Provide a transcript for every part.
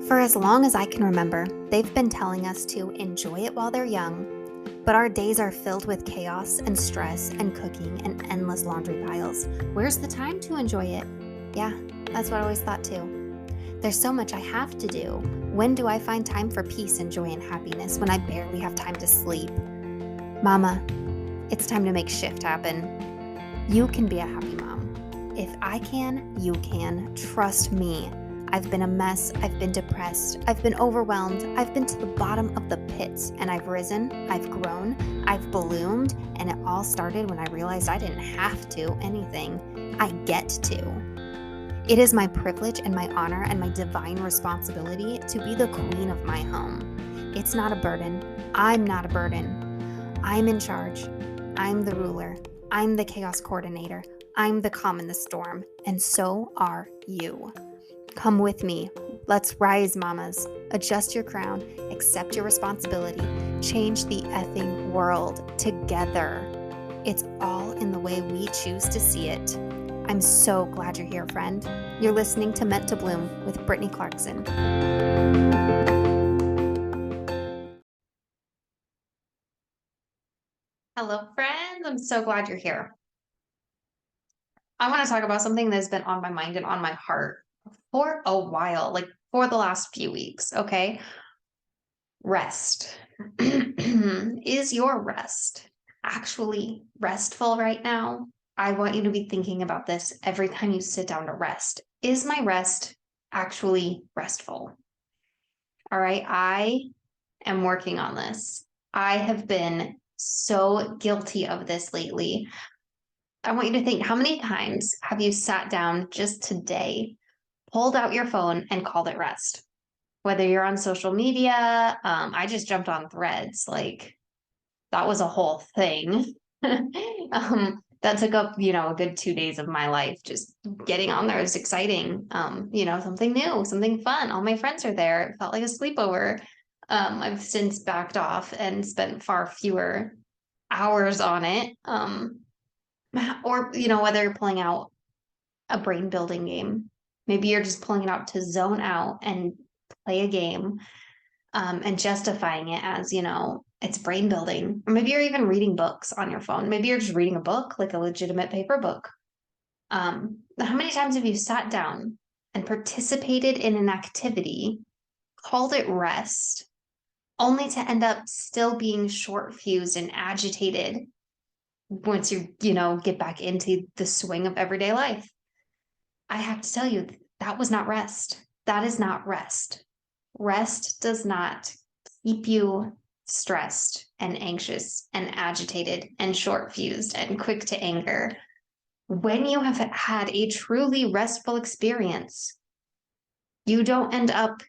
For as long as I can remember, they've been telling us to enjoy it while they're young, but our days are filled with chaos and stress and cooking and endless laundry piles. Where's the time to enjoy it? Yeah, that's what I always thought too. There's so much I have to do. When do I find time for peace and joy and happiness when I barely have time to sleep? Mama, it's time to make shift happen. You can be a happy mom. If I can, you can. Trust me. I've been a mess, I've been depressed, I've been overwhelmed, I've been to the bottom of the pits, and I've risen, I've grown, I've bloomed, and it all started when I realized I didn't have to anything. I get to. It is my privilege and my honor and my divine responsibility to be the queen of my home. It's not a burden. I'm not a burden. I'm in charge. I'm the ruler. I'm the chaos coordinator. I'm the calm in the storm, and so are you. Come with me. Let's rise, mamas. Adjust your crown, accept your responsibility, change the effing world together. It's all in the way we choose to see it. I'm so glad you're here, friend. You're listening to Meant to Bloom with Brittany Clarkson. Hello, friends. I'm so glad you're here. I want to talk about something that's been on my mind and on my heart for a while, like for the last few weeks, okay? Rest. Is your rest actually restful right now? I want you to be thinking about this every time you sit down to rest. Is my rest actually restful? All right, I am working on this. I have been so guilty of this lately. I want you to think, how many times have you sat down just today, pulled out your phone and called it rest? Whether you're on social media, I just jumped on Threads. Like that was a whole thing. That took up, a good 2 days of my life. Just getting on there was exciting. Something new, something fun. All my friends are there. It felt like a sleepover. I've since backed off and spent far fewer hours on it. Or, whether you're pulling out a brain building game. Maybe you're just pulling it out to zone out and play a game, and justifying it as, it's brain building. Or maybe you're even reading books on your phone. Maybe you're just reading a book, like a legitimate paper book. How many times have you sat down and participated in an activity, called it rest, only to end up still being short fused and agitated once you, get back into the swing of everyday life? I have to tell you, that was not rest. That is not rest. Rest does not keep you stressed and anxious and agitated and short fused and quick to anger. When you have had a truly restful experience, you don't end up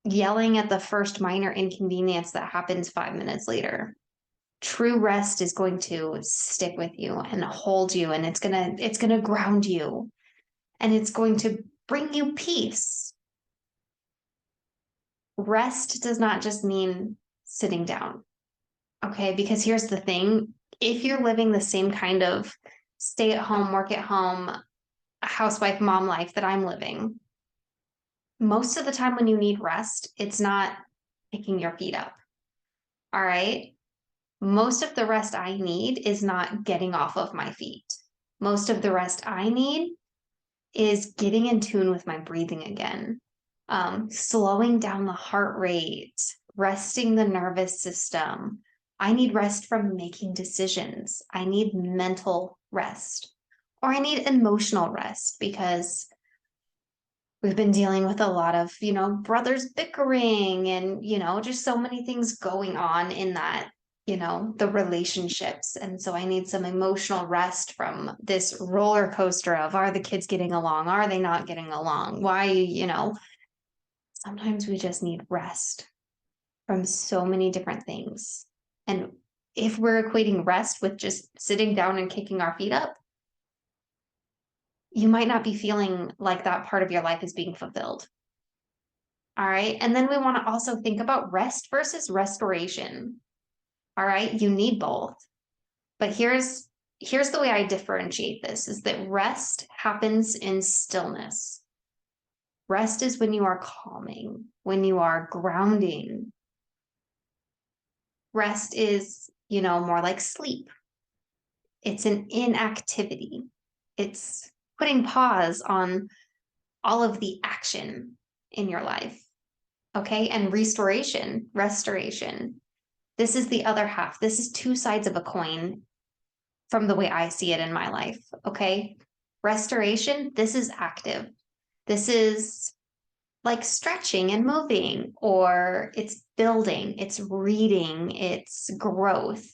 yelling at the first minor inconvenience that happens 5 minutes later. True rest is going to stick with you and hold you, and it's gonna ground you, and it's going to bring you peace. Rest does not just mean sitting down, okay? Because here's the thing. If you're living the same kind of stay at home, work at home, housewife, mom life that I'm living, most of the time when you need rest, it's not picking your feet up, all right? Most of the rest I need is not getting off of my feet. Most of the rest I need is getting in tune with my breathing again, slowing down the heart rate, resting the nervous system. I need rest from making decisions. I need mental rest, or I need emotional rest because we've been dealing with a lot of, brothers bickering and, just so many things going on in that, the relationships. And so I need some emotional rest from this roller coaster of, are the kids getting along? Are they not getting along? Why, sometimes we just need rest from so many different things. And if we're equating rest with just sitting down and kicking our feet up, you might not be feeling like that part of your life is being fulfilled. All right. And then we want to also think about rest versus restoration. All right. You need both. But here's the way I differentiate this is that rest happens in stillness. Rest is when you are calming, when you are grounding. Rest is, more like sleep. It's an inactivity. It's putting pause on all of the action in your life. Okay. And restoration. This is the other half. This is two sides of a coin from the way I see it in my life. Okay. Restoration, this is active. This is like stretching and moving, or it's building, it's reading, it's growth.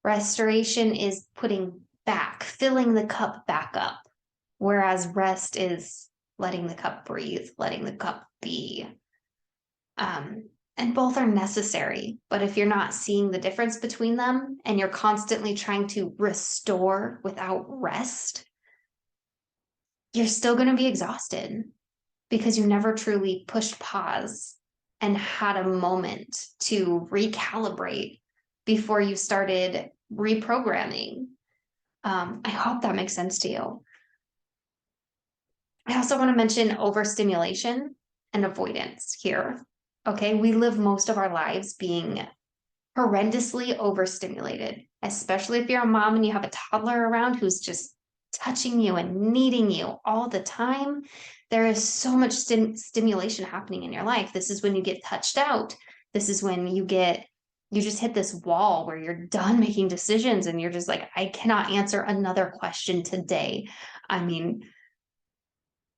Restoration is putting back, filling the cup back up, whereas rest is letting the cup breathe, letting the cup be. And both are necessary. But if you're not seeing the difference between them and you're constantly trying to restore without rest, you're still going to be exhausted because you never truly pushed pause and had a moment to recalibrate before you started reprogramming. I hope that makes sense to you. I also want to mention overstimulation and avoidance here. Okay, we live most of our lives being horrendously overstimulated, especially if you're a mom and you have a toddler around who's just touching you and needing you all the time. There is so much stimulation happening in your life. This is when you get touched out. This is when you just hit this wall where you're done making decisions and you're just like, I cannot answer another question today. I mean,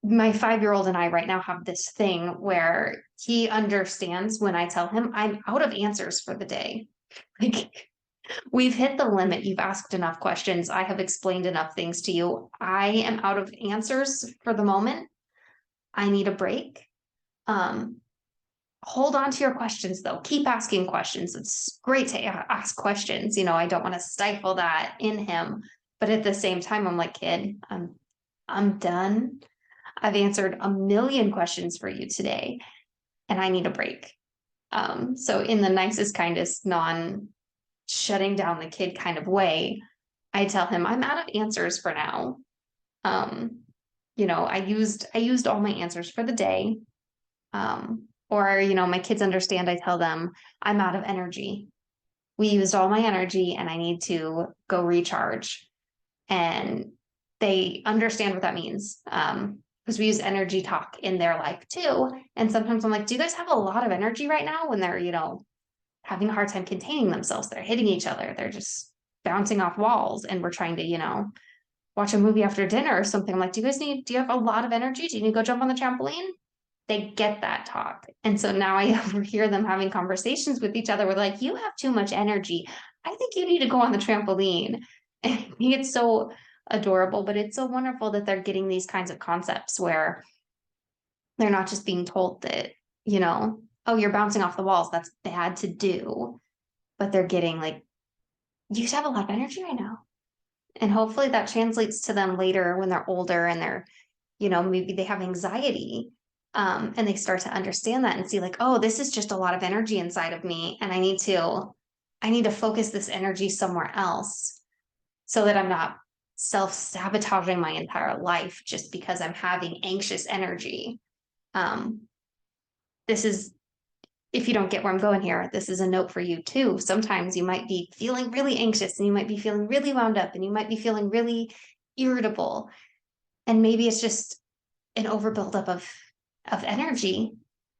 my 5-year-old and I right now have this thing where he understands when I tell him I'm out of answers for the day. Like, we've hit the limit. You've asked enough questions. I have explained enough things to you. I am out of answers for the moment. I need a break. Hold on to your questions though. Keep asking questions. It's great to ask questions. I don't want to stifle that in him, but at the same time, I'm like, kid, I'm done. I've answered a million questions for you today, and I need a break. So in the nicest, kindest, non-shutting down the kid kind of way, I tell him I'm out of answers for now. I used all my answers for the day. Or my kids understand, I tell them I'm out of energy. We used all my energy and I need to go recharge. And they understand what that means. Because we use energy talk in their life too. And sometimes I'm like, do you guys have a lot of energy right now when they're, having a hard time containing themselves? They're hitting each other. They're just bouncing off walls. And we're trying to, watch a movie after dinner or something. I'm like, do you have a lot of energy? Do you need to go jump on the trampoline? They get that talk. And so now I overhear them having conversations with each other. We're like, you have too much energy. I think you need to go on the trampoline. And I think it's so adorable, but it's so wonderful that they're getting these kinds of concepts where they're not just being told that, oh, you're bouncing off the walls. That's bad to do. But they're getting like, you have a lot of energy right now. And hopefully that translates to them later when they're older and they're, maybe they have anxiety. And they start to understand that and see like, oh, this is just a lot of energy inside of me. And I need to focus this energy somewhere else so that I'm not self-sabotaging my entire life just because I'm having anxious energy. This is, if you don't get where I'm going here, this is a note for you too. Sometimes you might be feeling really anxious and you might be feeling really wound up and you might be feeling really irritable. And maybe it's just an overbuildup of energy.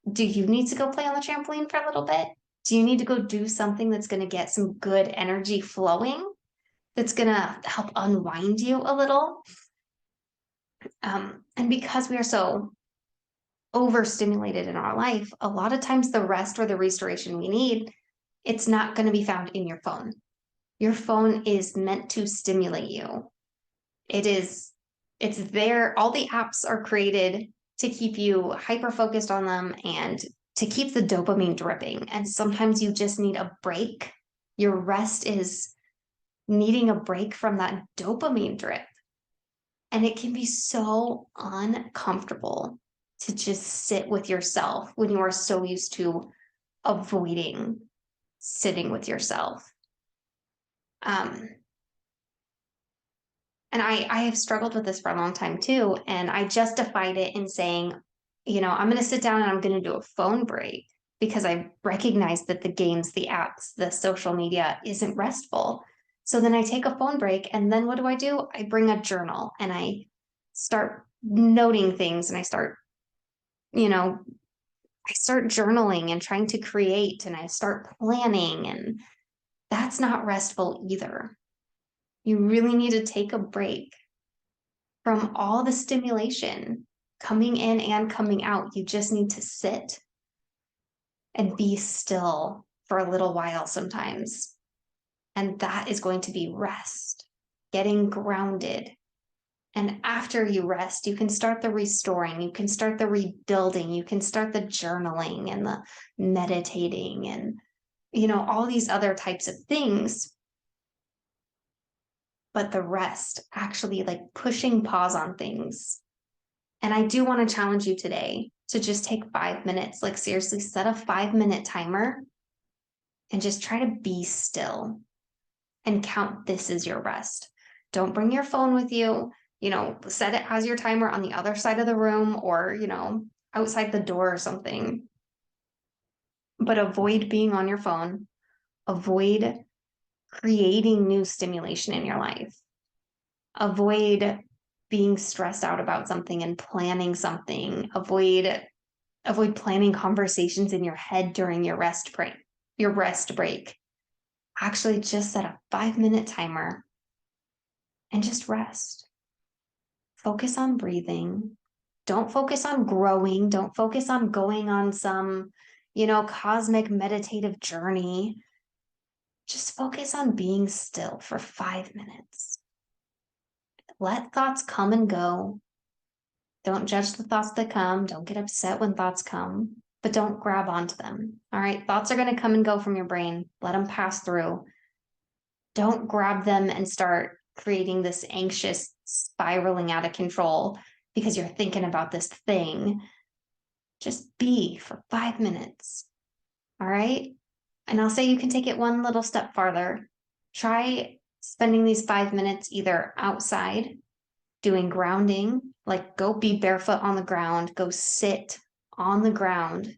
Do you need to go play on the trampoline for a little bit? Do you need to go do something that's going to get some good energy flowing? That's going to help unwind you a little? And because we are so overstimulated in our life, a lot of times the rest or the restoration we need, it's not going to be found in your phone. Your phone is meant to stimulate you. It's there. All the apps are created to keep you hyper focused on them and to keep the dopamine dripping. And sometimes you just need a break. Your rest is needing a break from that dopamine drip. And it can be so uncomfortable to just sit with yourself when you are so used to avoiding sitting with yourself. And I have struggled with this for a long time too. And I justified it in saying, I'm going to sit down and I'm going to do a phone break because I recognize that the games, the apps, the social media isn't restful. So then I take a phone break, and then what do? I bring a journal and I start noting things, and you know, I start journaling and trying to create, and I start planning, and that's not restful either. You really need to take a break from all the stimulation coming in and coming out. You just need to sit and be still for a little while sometimes. And that is going to be rest, getting grounded. And after you rest, you can start the restoring, you can start the rebuilding, you can start the journaling and the meditating and, all these other types of things. But the rest, actually like pushing pause on things. And I do want to challenge you today to just take 5 minutes, like seriously, set a 5-minute timer and just try to be still and count this as your rest. Don't bring your phone with you. Set it as your timer on the other side of the room or, outside the door or something. But avoid being on your phone. Avoid creating new stimulation in your life. Avoid being stressed out about something and planning something. Avoid planning conversations in your head during your rest break. Actually, just set a 5-minute timer and just rest. Focus on breathing. Don't focus on growing. Don't focus on going on some, cosmic meditative journey. Just focus on being still for 5 minutes. Let thoughts come and go. Don't judge the thoughts that come. Don't get upset when thoughts come, but don't grab onto them. All right. Thoughts are going to come and go from your brain. Let them pass through. Don't grab them and start creating this anxious spiraling out of control because you're thinking about this thing. Just be for 5 minutes. All right. And I'll say you can take it one little step farther. Try spending these 5 minutes either outside doing grounding, like go be barefoot on the ground, go sit on the ground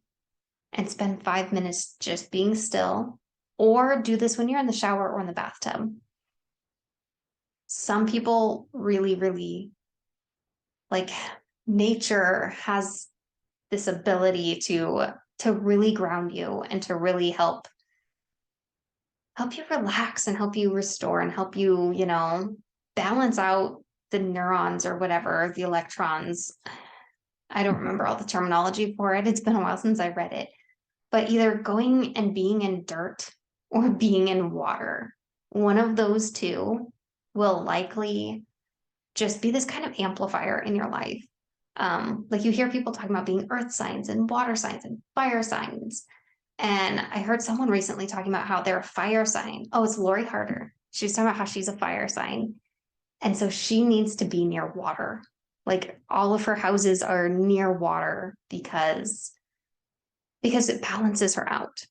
and spend 5 minutes just being still, or do this when you're in the shower or in the bathtub. Some people really, really like nature has this ability to really ground you and to really help you relax and help you restore and help you, balance out the neurons or whatever, the electrons. I don't remember all the terminology for it. It's been a while since I read it. But either going and being in dirt or being in water, one of those two will likely just be this kind of amplifier in your life. Like you hear people talking about being earth signs and water signs and fire signs. And I heard someone recently talking about how they're a fire sign. Oh, it's Lori Harder. She was talking about how she's a fire sign. And so she needs to be near water. Like all of her houses are near water because it balances her out.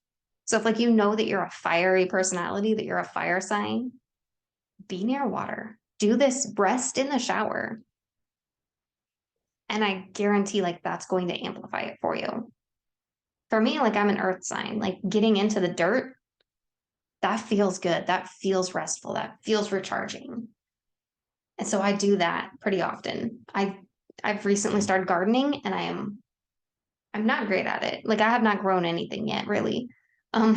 So if like that you're a fiery personality, that you're a fire sign, be near water. Do this, rest in the shower. And I guarantee like that's going to amplify it for you. For me, like I'm an earth sign, like getting into the dirt, that feels good. That feels restful. That feels recharging. And so I do that pretty often. I've recently started gardening and I'm not great at it. Like I have not grown anything yet, really. Um,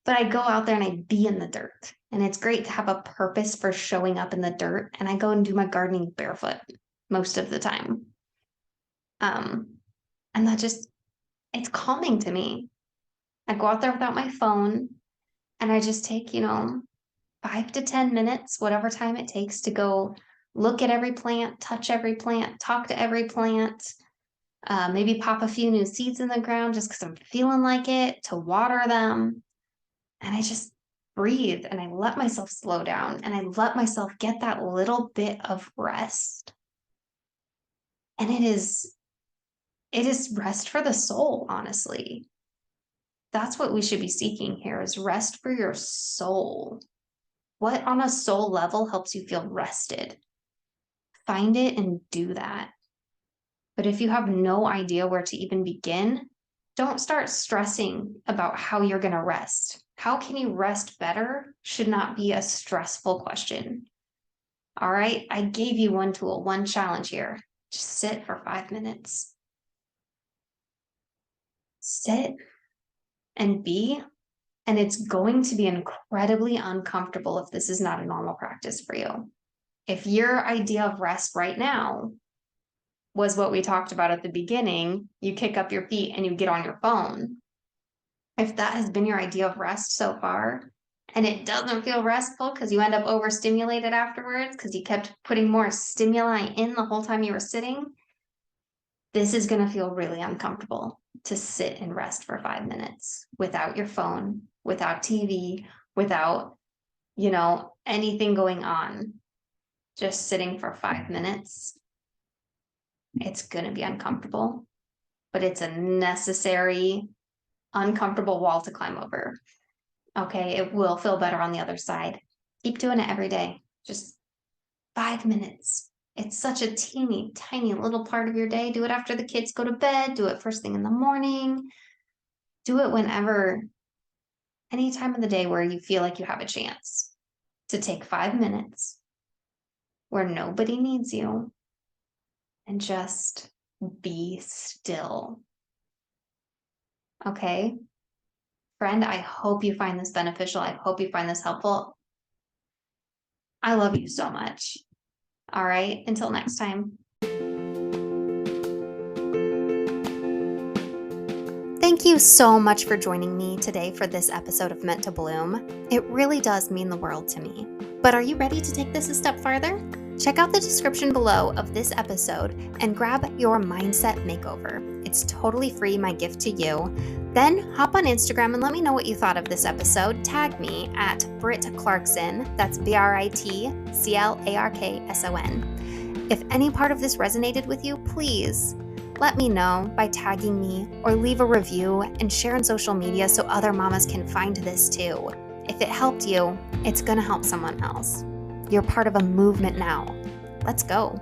but I go out there and I be in the dirt. And it's great to have a purpose for showing up in the dirt. And I go and do my gardening barefoot most of the time. And it's calming to me. I go out there without my phone and I just take, 5 to 10 minutes, whatever time it takes to go look at every plant, touch every plant, talk to every plant, maybe pop a few new seeds in the ground just because I'm feeling like it, to water them. And I just breathe and I let myself slow down and I let myself get that little bit of rest. And it is rest for the soul, honestly. That's what we should be seeking here is rest for your soul. What on a soul level helps you feel rested? Find it and do that. But if you have no idea where to even begin, don't start stressing about how you're going to rest. How can you rest better should not be a stressful question. All right, I gave you one tool, one challenge here. Just sit for 5 minutes. Sit and be, and it's going to be incredibly uncomfortable if this is not a normal practice for you. If your idea of rest right now was what we talked about at the beginning, you kick up your feet and you get on your phone. If that has been your idea of rest so far, and it doesn't feel restful because you end up overstimulated afterwards because you kept putting more stimuli in the whole time you were sitting, this is going to feel really uncomfortable to sit and rest for 5 minutes without your phone, without TV, without, anything going on. Just sitting for 5 minutes. It's going to be uncomfortable, but it's a necessary, uncomfortable wall to climb over. Okay, it will feel better on the other side. Keep doing it every day. Just 5 minutes. It's such a teeny, tiny little part of your day. Do it after the kids go to bed. Do it first thing in the morning. Do it whenever, any time of the day where you feel like you have a chance to take 5 minutes where nobody needs you and just be still. Okay? Friend, I hope you find this beneficial. I hope you find this helpful. I love you so much. All right, until next time. Thank you so much for joining me today for this episode of Meant to Bloom. It really does mean the world to me. But are you ready to take this a step farther? Check out the description below of this episode and grab your mindset makeover. It's totally free, my gift to you. Then hop on Instagram and let me know what you thought of this episode. Tag me at Britt Clarkson, that's BritClarkson. If any part of this resonated with you, please let me know by tagging me or leave a review and share on social media so other mamas can find this too. If it helped you, it's gonna help someone else. You're part of a movement now. Let's go.